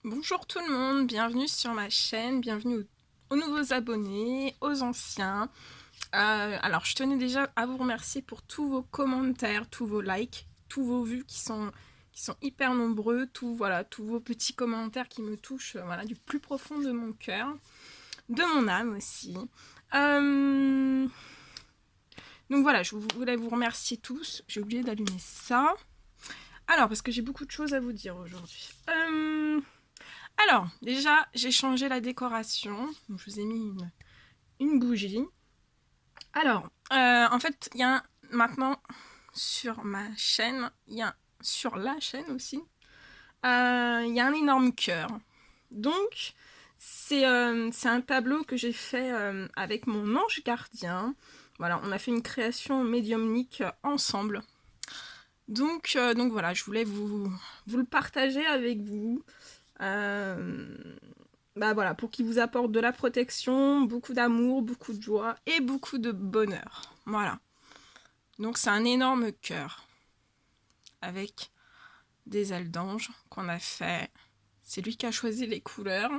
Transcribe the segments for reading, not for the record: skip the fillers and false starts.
Bonjour tout le monde, bienvenue sur ma chaîne, bienvenue aux nouveaux abonnés, aux anciens. Alors je tenais déjà à vous remercier pour tous vos commentaires, tous vos likes, tous vos vues qui sont hyper nombreux, tous vos petits commentaires qui me touchent du plus profond de mon cœur, de mon âme aussi. Donc voilà, je voulais vous remercier tous. J'ai oublié d'allumer ça. Alors, parce que j'ai beaucoup de choses à vous dire aujourd'hui. Alors, déjà, j'ai changé la décoration. Donc, je vous ai mis une bougie. Alors, en fait, il y a maintenant sur ma chaîne, sur la chaîne aussi, il y a un énorme cœur. Donc, c'est un tableau que j'ai fait avec mon ange gardien. Voilà, on a fait une création médiumnique ensemble. Donc voilà, je voulais vous le partager avec vous. Voilà, pour qu'il vous apporte de la protection, beaucoup d'amour, beaucoup de joie et beaucoup de bonheur. Voilà. Donc c'est un énorme cœur avec des ailes d'ange qu'on a fait. C'est lui qui a choisi les couleurs.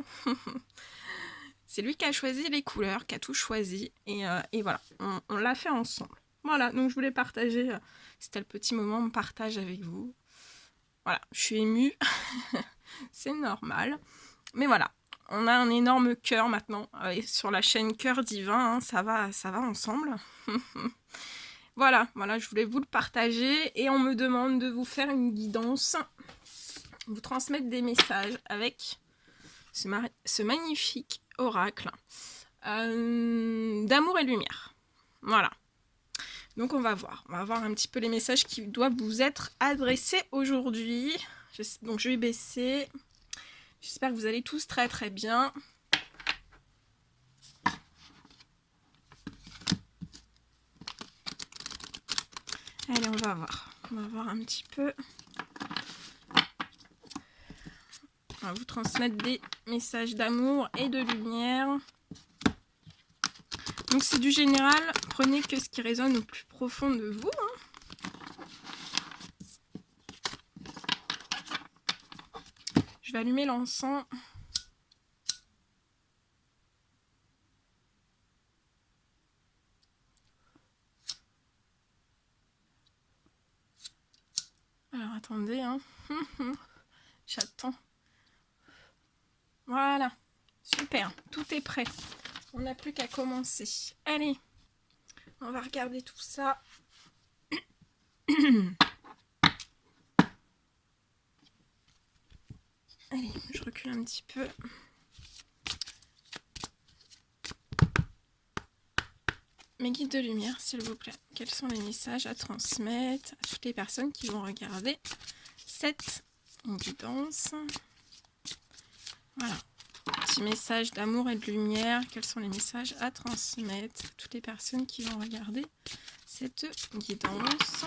C'est lui qui a choisi les couleurs, qui a tout choisi. Et voilà, on l'a fait ensemble. Voilà, donc je voulais partager. C'était le petit moment de partage avec vous. Voilà, je suis émue. C'est normal. Mais voilà, on a un énorme cœur maintenant sur la chaîne Cœur Divin, hein, ça va ensemble. voilà, je voulais vous le partager et on me demande de vous faire une guidance, vous transmettre des messages avec ce magnifique oracle d'amour et de lumière. Voilà. Donc on va voir un petit peu les messages qui doivent vous être adressés aujourd'hui. Donc je vais baisser. J'espère que vous allez tous très très bien. Allez, on va voir un petit peu. On va vous transmettre des messages d'amour et de lumière. Donc c'est du général, prenez que ce qui résonne au plus profond de vous. Je vais allumer l'encens. Alors attendez, hein. J'attends. Voilà, super, tout est prêt. On n'a plus qu'à commencer. Allez, on va regarder tout ça. Allez, je recule un petit peu. Mes guides de lumière, s'il vous plaît. Quels sont les messages à transmettre à toutes les personnes qui vont regarder cette guidance? Voilà. Petit message d'amour et de lumière. Quels sont les messages à transmettre à toutes les personnes qui vont regarder cette guidance?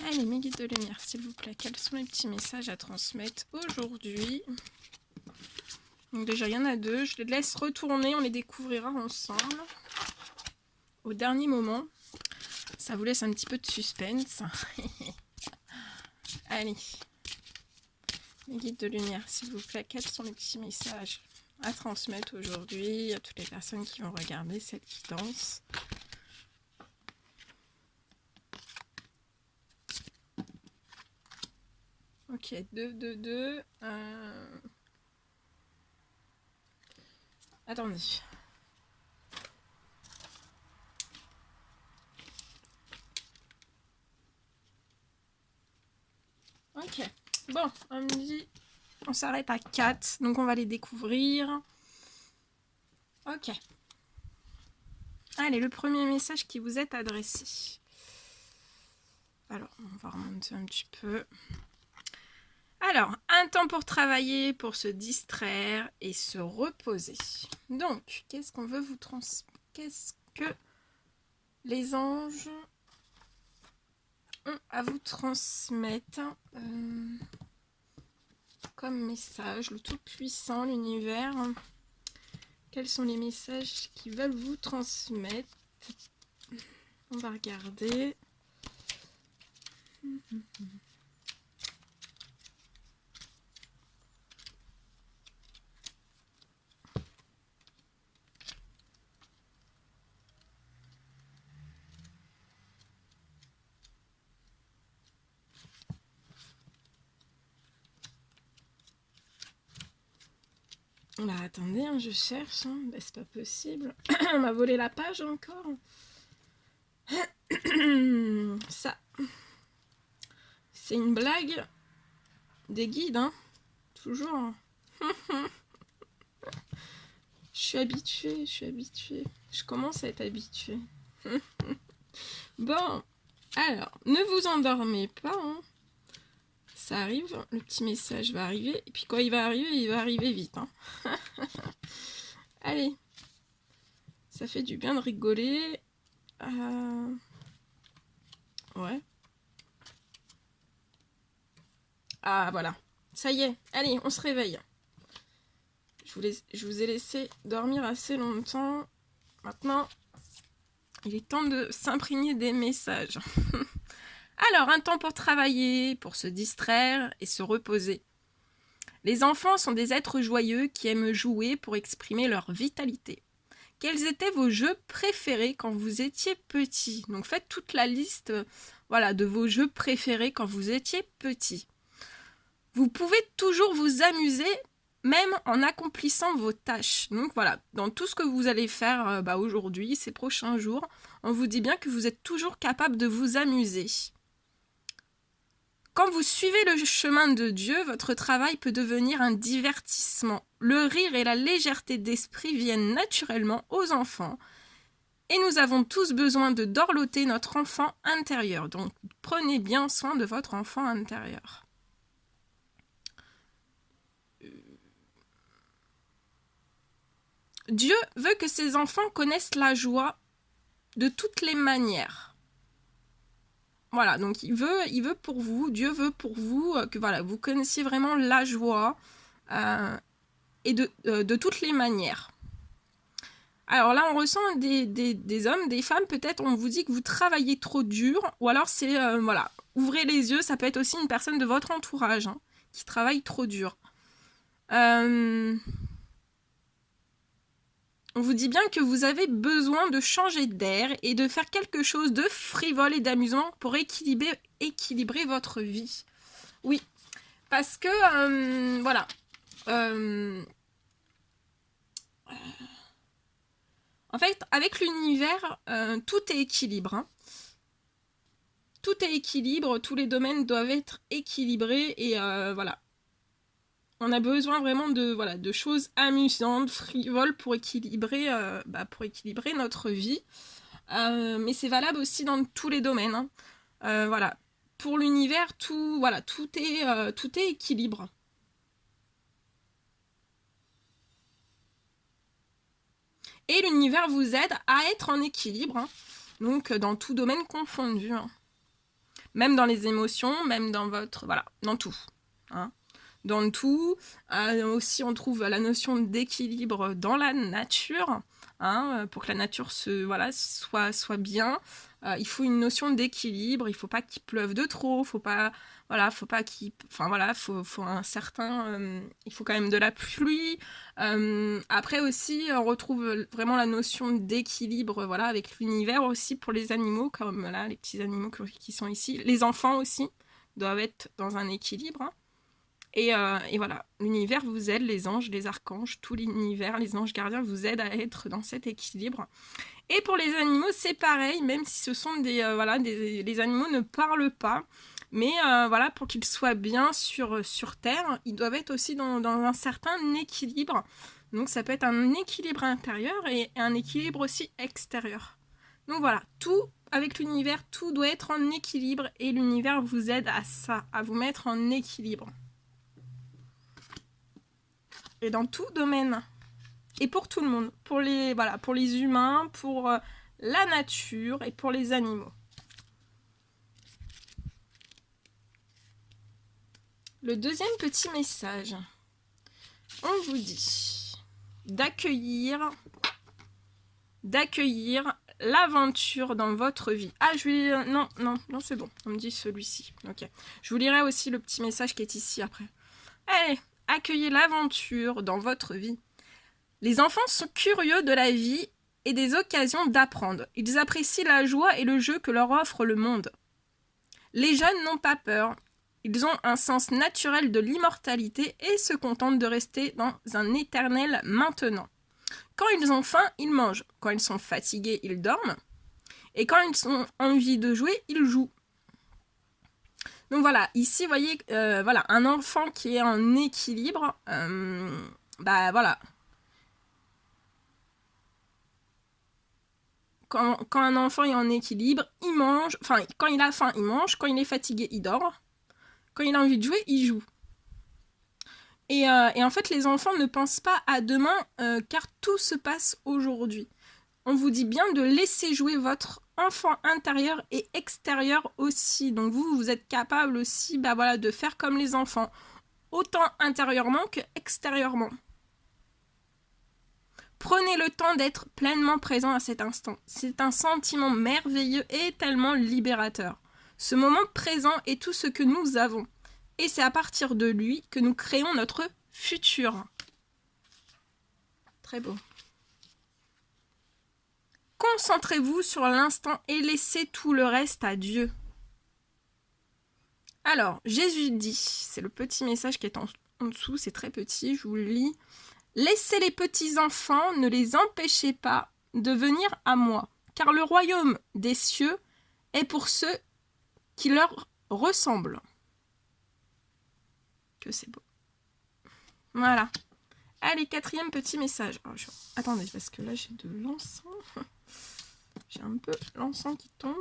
Allez, mes guides de lumière, s'il vous plaît, quels sont les petits messages à transmettre aujourd'hui? Donc déjà, il y en a deux. Je les laisse retourner, on les découvrira ensemble. Au dernier moment, ça vous laisse un petit peu de suspense. Allez, mes guides de lumière, s'il vous plaît, quels sont les petits messages à transmettre aujourd'hui à toutes les personnes qui vont regarder cette guidance? Ok, 2. Attendez. Ok, bon, on me dit, on s'arrête à 4, donc on va les découvrir. Ok. Allez, le premier message qui vous est adressé. Alors, on va remonter un petit peu. Alors, un temps pour travailler, pour se distraire et se reposer. Donc, qu'est-ce qu'on veut vous transmettre? Qu'est-ce que les anges à vous transmettre comme message, le Tout-Puissant, l'univers. Quels sont les messages qu'ils veulent vous transmettre? On va regarder. Là, attendez, hein, je cherche. Hein. Ben, c'est pas possible. On m'a volé la page encore. Ça, c'est une blague des guides, hein. Toujours. Je suis habituée, Je commence à être habituée. Bon, alors, ne vous endormez pas, hein. Ça arrive, le petit message va arriver. Et puis quand il va arriver vite. Hein. Allez. Ça fait du bien de rigoler. Ouais. Ah, voilà. Ça y est. Allez, on se réveille. Je vous ai laissé dormir assez longtemps. Maintenant, il est temps de s'imprégner des messages. Alors, un temps pour travailler, pour se distraire et se reposer. Les enfants sont des êtres joyeux qui aiment jouer pour exprimer leur vitalité. Quels étaient vos jeux préférés quand vous étiez petit? Donc faites toute la liste voilà, de vos jeux préférés quand vous étiez petit. Vous pouvez toujours vous amuser même en accomplissant vos tâches. Donc voilà, dans tout ce que vous allez faire aujourd'hui, ces prochains jours, on vous dit bien que vous êtes toujours capable de vous amuser. Quand vous suivez le chemin de Dieu, votre travail peut devenir un divertissement. Le rire et la légèreté d'esprit viennent naturellement aux enfants. Et nous avons tous besoin de dorloter notre enfant intérieur. Donc prenez bien soin de votre enfant intérieur. Dieu veut que ses enfants connaissent la joie de toutes les manières. Voilà, donc il veut pour vous, Dieu veut pour vous que voilà, vous connaissiez vraiment la joie et de toutes les manières. Alors là, on ressent des hommes, des femmes, peut-être on vous dit que vous travaillez trop dur, ou alors c'est, voilà, ouvrez les yeux, ça peut être aussi une personne de votre entourage hein, qui travaille trop dur. On vous dit bien que vous avez besoin de changer d'air et de faire quelque chose de frivole et d'amusant pour équilibrer votre vie. Oui, parce que, voilà. En fait, avec l'univers, tout est équilibre. Hein. Tout est équilibre, tous les domaines doivent être équilibrés et voilà. On a besoin vraiment de choses amusantes, frivoles pour équilibrer notre vie. Mais c'est valable aussi dans tous les domaines. Hein. Voilà. Pour l'univers, tout est équilibre. Et l'univers vous aide à être en équilibre. Hein. Donc, dans tout domaine confondu. Hein. Même dans les émotions, même dans votre... Voilà, dans tout. Hein. Dans le tout. Aussi, on trouve la notion d'équilibre dans la nature, hein, pour que la nature soit bien. Il faut une notion d'équilibre. Il ne faut pas qu'il pleuve de trop. Faut pas qu'il... Enfin voilà, faut un certain... il faut quand même de la pluie. Après aussi, on retrouve vraiment la notion d'équilibre, voilà, avec l'univers aussi pour les animaux, comme là, les petits animaux qui sont ici. Les enfants aussi doivent être dans un équilibre. Hein. Et voilà, l'univers vous aide, les anges, les archanges, tout l'univers, les anges gardiens vous aident à être dans cet équilibre. Et pour les animaux, c'est pareil, même si ce sont les animaux ne parlent pas, mais voilà, pour qu'ils soient bien sur Terre, ils doivent être aussi dans un certain équilibre. Donc ça peut être un équilibre intérieur et un équilibre aussi extérieur. Donc voilà, tout avec l'univers, tout doit être en équilibre et l'univers vous aide à ça, à vous mettre en équilibre. Et dans tout domaine. Et pour tout le monde. Pour les humains, pour la nature et pour les animaux. Le deuxième petit message, on vous dit d'accueillir l'aventure dans votre vie. Ah, je vais... Non, c'est bon. On me dit celui-ci. Ok. Je vous lirai aussi le petit message qui est ici après. Allez, accueillez l'aventure dans votre vie. Les enfants sont curieux de la vie et des occasions d'apprendre. Ils apprécient la joie et le jeu que leur offre le monde. Les jeunes n'ont pas peur. Ils ont un sens naturel de l'immortalité et se contentent de rester dans un éternel maintenant. Quand ils ont faim, ils mangent. Quand ils sont fatigués, ils dorment. Et quand ils ont envie de jouer, ils jouent. Donc voilà, ici, vous voyez, voilà, un enfant qui est en équilibre, voilà. Quand un enfant est en équilibre, il mange. Enfin, quand il a faim, il mange. Quand il est fatigué, il dort. Quand il a envie de jouer, il joue. Et en fait, les enfants ne pensent pas à demain, car tout se passe aujourd'hui. On vous dit bien de laisser jouer votre enfant intérieur et extérieur aussi. Donc vous êtes capable aussi de faire comme les enfants, autant intérieurement que extérieurement. Prenez le temps d'être pleinement présent à cet instant. C'est un sentiment merveilleux et tellement libérateur. Ce moment présent est tout ce que nous avons. Et c'est à partir de lui que nous créons notre futur. Très beau. Concentrez-vous sur l'instant et laissez tout le reste à Dieu. Alors, Jésus dit, c'est le petit message qui est en dessous, c'est très petit, je vous le lis. Laissez les petits enfants, ne les empêchez pas de venir à moi, car le royaume des cieux est pour ceux qui leur ressemblent. Que c'est beau. Voilà. Allez, quatrième petit message. Alors, attendez, parce que là, j'ai de l'encens. J'ai un peu l'encens qui tombe.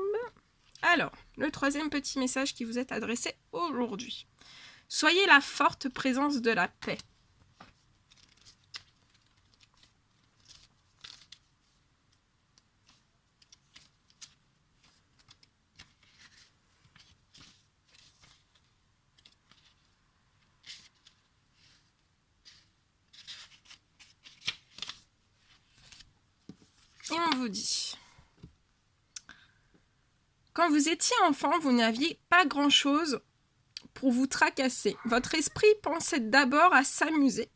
Alors, le troisième petit message qui vous est adressé aujourd'hui. Soyez la forte présence de la paix. Et on vous dit, quand vous étiez enfant, vous n'aviez pas grand-chose pour vous tracasser. Votre esprit pensait d'abord à s'amuser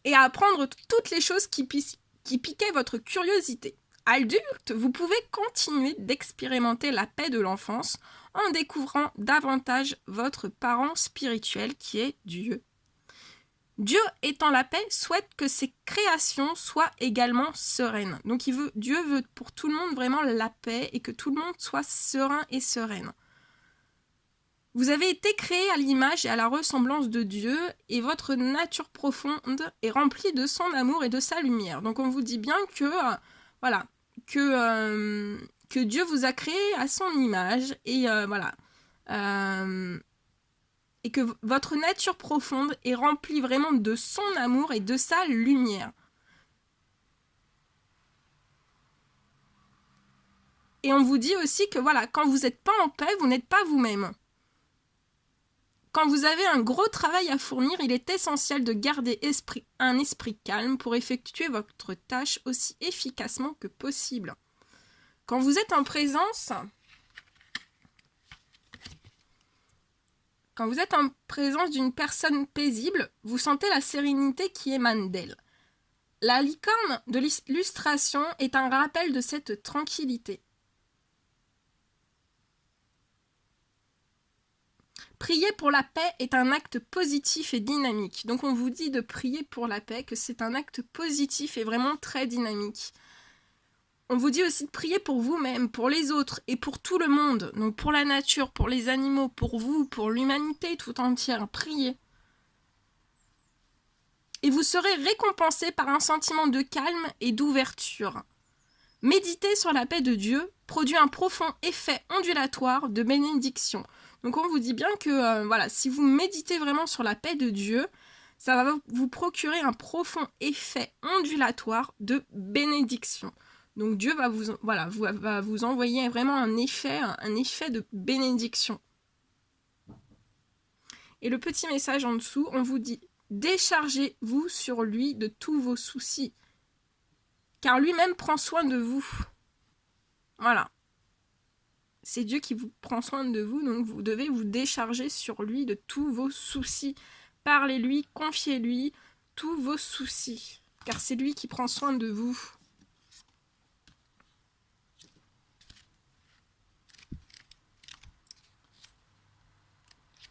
et à apprendre toutes les choses qui piquaient votre curiosité. Adulte, vous pouvez continuer d'expérimenter la paix de l'enfance en découvrant davantage votre parent spirituel qui est Dieu. Dieu étant la paix, souhaite que ses créations soient également sereines. Donc Dieu veut pour tout le monde vraiment la paix et que tout le monde soit serein et sereine. Vous avez été créé à l'image et à la ressemblance de Dieu et votre nature profonde est remplie de son amour et de sa lumière. Donc on vous dit bien que, que Dieu vous a créé à son image et et que votre nature profonde est remplie vraiment de son amour et de sa lumière. Et on vous dit aussi que quand vous n'êtes pas en paix, vous n'êtes pas vous-même. Quand vous avez un gros travail à fournir, il est essentiel de garder un esprit calme pour effectuer votre tâche aussi efficacement que possible. Quand vous êtes en présence... Quand vous êtes en présence d'une personne paisible, vous sentez la sérénité qui émane d'elle. La licorne de l'illustration est un rappel de cette tranquillité. Prier pour la paix est un acte positif et dynamique. Donc on vous dit de prier pour la paix, que c'est un acte positif et vraiment très dynamique. On vous dit aussi de prier pour vous-même, pour les autres et pour tout le monde. Donc pour la nature, pour les animaux, pour vous, pour l'humanité tout entière. Priez. Et vous serez récompensé par un sentiment de calme et d'ouverture. Méditer sur la paix de Dieu produit un profond effet ondulatoire de bénédiction. Donc on vous dit bien que si vous méditez vraiment sur la paix de Dieu, ça va vous procurer un profond effet ondulatoire de bénédiction. Donc Dieu va vous envoyer vraiment un effet de bénédiction. Et le petit message en dessous, on vous dit « Déchargez-vous sur lui de tous vos soucis, car lui-même prend soin de vous. » Voilà. C'est Dieu qui vous prend soin de vous, donc vous devez vous décharger sur lui de tous vos soucis. Parlez-lui, confiez-lui tous vos soucis, car c'est lui qui prend soin de vous.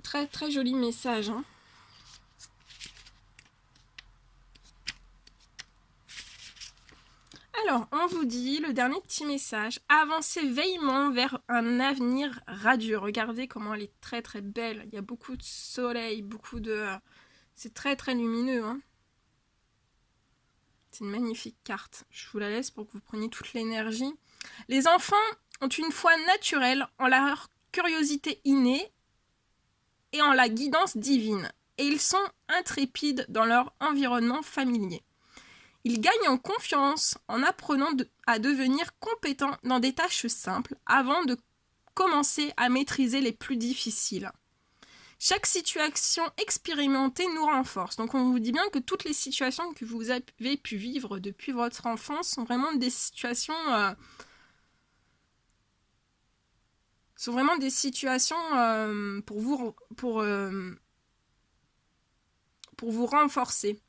Très très joli message, hein. Alors, on vous dit, le dernier petit message, avancez veillement vers un avenir radieux. Regardez comment elle est très très belle. Il y a beaucoup de soleil, beaucoup de... C'est très très lumineux, hein. C'est une magnifique carte. Je vous la laisse pour que vous preniez toute l'énergie. Les enfants ont une foi naturelle en leur curiosité innée et en la guidance divine. Et ils sont intrépides dans leur environnement familier. Ils gagnent en confiance en apprenant à devenir compétents dans des tâches simples avant de commencer à maîtriser les plus difficiles. Chaque situation expérimentée nous renforce. Donc on vous dit bien que toutes les situations que vous avez pu vivre depuis votre enfance sont vraiment des situations... pour vous renforcer.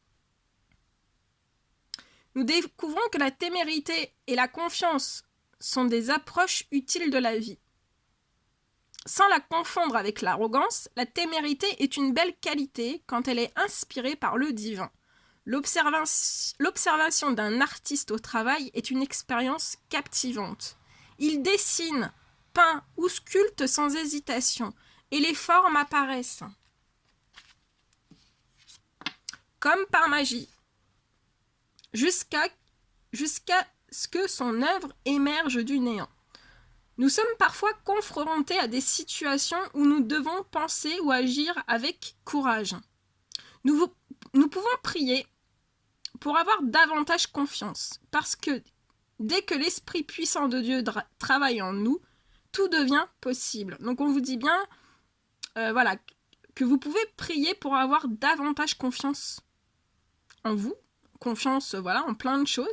Nous découvrons que la témérité et la confiance sont des approches utiles de la vie. Sans la confondre avec l'arrogance, la témérité est une belle qualité quand elle est inspirée par le divin. L'observation d'un artiste au travail est une expérience captivante. Il dessine, peint ou sculpte sans hésitation, et les formes apparaissent. Comme par magie. Jusqu'à ce que son œuvre émerge du néant. Nous sommes parfois confrontés à des situations où nous devons penser ou agir avec courage. Nous pouvons prier pour avoir davantage confiance, parce que dès que l'Esprit puissant de Dieu travaille en nous, tout devient possible. Donc on vous dit bien, voilà, que vous pouvez prier pour avoir davantage confiance en vous, confiance voilà, en plein de choses,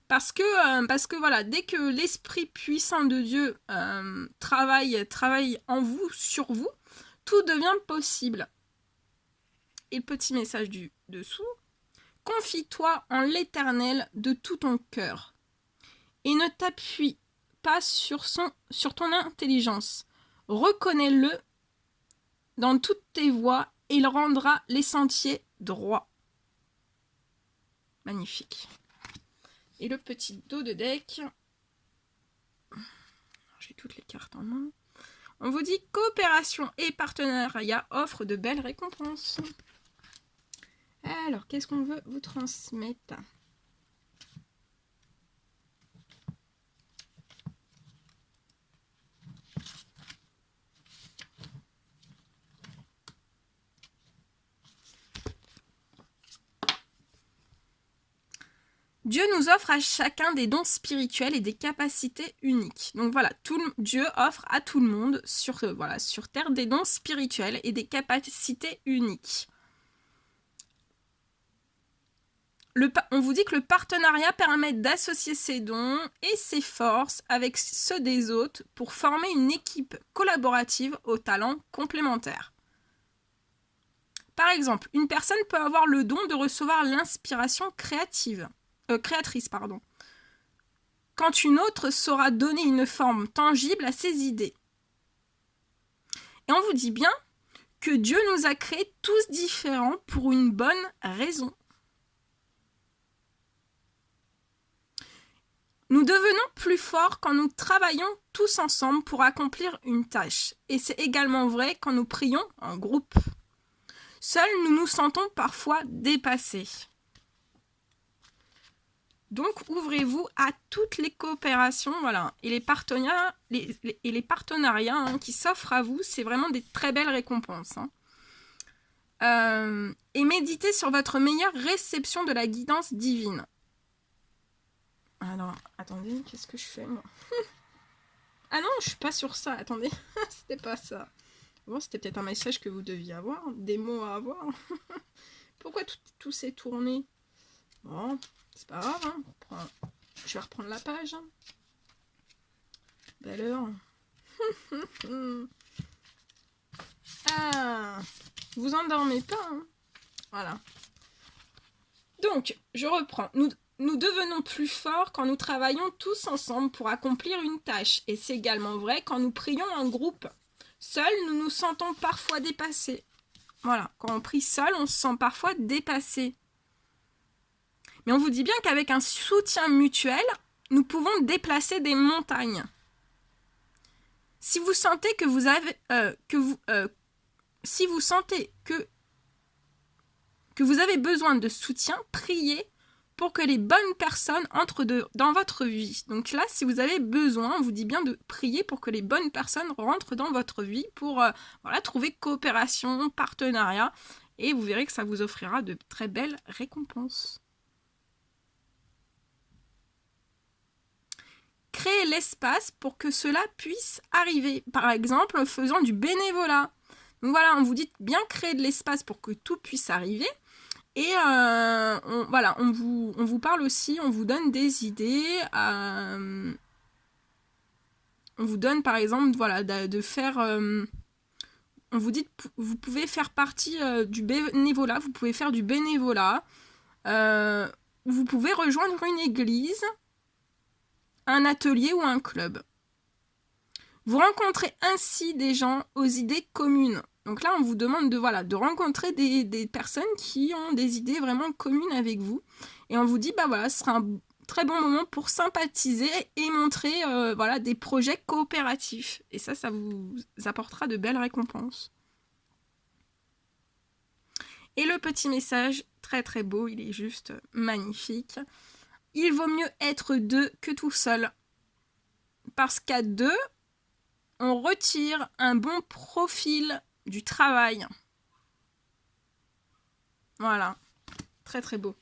parce que voilà, dès que l'Esprit puissant de Dieu travaille en vous, sur vous, tout devient possible. Et le petit message du dessous, confie-toi en l'Éternel de tout ton cœur et ne t'appuie pas sur ton intelligence. Reconnais-le dans toutes tes voies et il rendra les sentiers droits. Magnifique. Et le petit dos de deck. J'ai toutes les cartes en main. On vous dit coopération et partenariat offrent de belles récompenses. Alors, qu'est-ce qu'on veut vous transmettre ? Dieu nous offre à chacun des dons spirituels et des capacités uniques. Donc voilà, Dieu offre à tout le monde sur Terre des dons spirituels et des capacités uniques. On vous dit que le partenariat permet d'associer ses dons et ses forces avec ceux des autres pour former une équipe collaborative aux talents complémentaires. Par exemple, une personne peut avoir le don de recevoir l'inspiration créatrice, quand une autre saura donner une forme tangible à ses idées. Et on vous dit bien que Dieu nous a créés tous différents pour une bonne raison. Nous devenons plus forts quand nous travaillons tous ensemble pour accomplir une tâche. Et c'est également vrai quand nous prions en groupe. Seuls, nous nous sentons parfois dépassés. Donc, ouvrez-vous à toutes les coopérations, voilà. Et les partenariats, qui s'offrent à vous, c'est vraiment des très belles récompenses. Et méditez sur votre meilleure réception de la guidance divine. Alors, attendez, qu'est-ce que je fais, moi ? Ah non, je suis pas sur ça, attendez. C'était pas ça. Bon, c'était peut-être un message que vous deviez avoir, des mots à avoir. Pourquoi tout s'est tourné? Bon, c'est pas grave, hein. Je vais reprendre la page. Belle heure. Ah, vous endormez pas, hein. Voilà. Donc, je reprends. Nous devenons plus forts quand nous travaillons tous ensemble pour accomplir une tâche. Et c'est également vrai quand nous prions en groupe. Seuls, nous nous sentons parfois dépassés. Voilà, quand on prie seul, on se sent parfois dépassé. Mais on vous dit bien qu'avec un soutien mutuel, nous pouvons déplacer des montagnes. Si vous sentez que vous avez si vous sentez que vous avez besoin de soutien, priez pour que les bonnes personnes entrent dans votre vie. Donc là, si vous avez besoin, on vous dit bien de prier pour que les bonnes personnes rentrent dans votre vie pour voilà, trouver coopération, partenariat, et vous verrez que ça vous offrira de très belles récompenses. Créer l'espace pour que cela puisse arriver, par exemple en faisant du bénévolat. Donc voilà, on vous dit bien créer de l'espace pour que tout puisse arriver. Et voilà, on vous parle aussi, on vous donne des idées. On vous donne par exemple voilà, de faire... on vous dit que vous pouvez faire partie du bénévolat, vous pouvez faire du bénévolat. Vous pouvez rejoindre une église, un atelier ou un club. Vous rencontrez ainsi des gens aux idées communes. Donc là, on vous demande de rencontrer des personnes qui ont des idées vraiment communes avec vous. Et on vous dit, bah voilà, ce sera un très bon moment pour sympathiser et montrer voilà, des projets coopératifs. Et ça vous apportera de belles récompenses. Et le petit message, très très beau, il est juste magnifique. Il vaut mieux être deux que tout seul. Parce qu'à deux, on retire un bon profil du travail. Voilà, très très beau.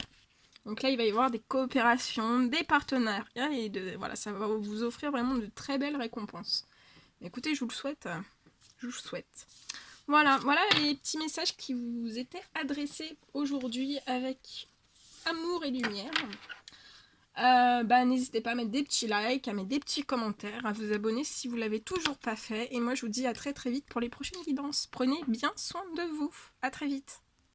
Donc là, il va y avoir des coopérations, des partenariats, et voilà, ça va vous offrir vraiment de très belles récompenses. Écoutez, je vous le souhaite. Voilà les petits messages qui vous étaient adressés aujourd'hui avec amour et lumière. N'hésitez pas à mettre des petits likes, à mettre des petits commentaires, à vous abonner si vous ne l'avez toujours pas fait. Et moi, je vous dis à très très vite pour les prochaines guidances. Prenez bien soin de vous. À très vite.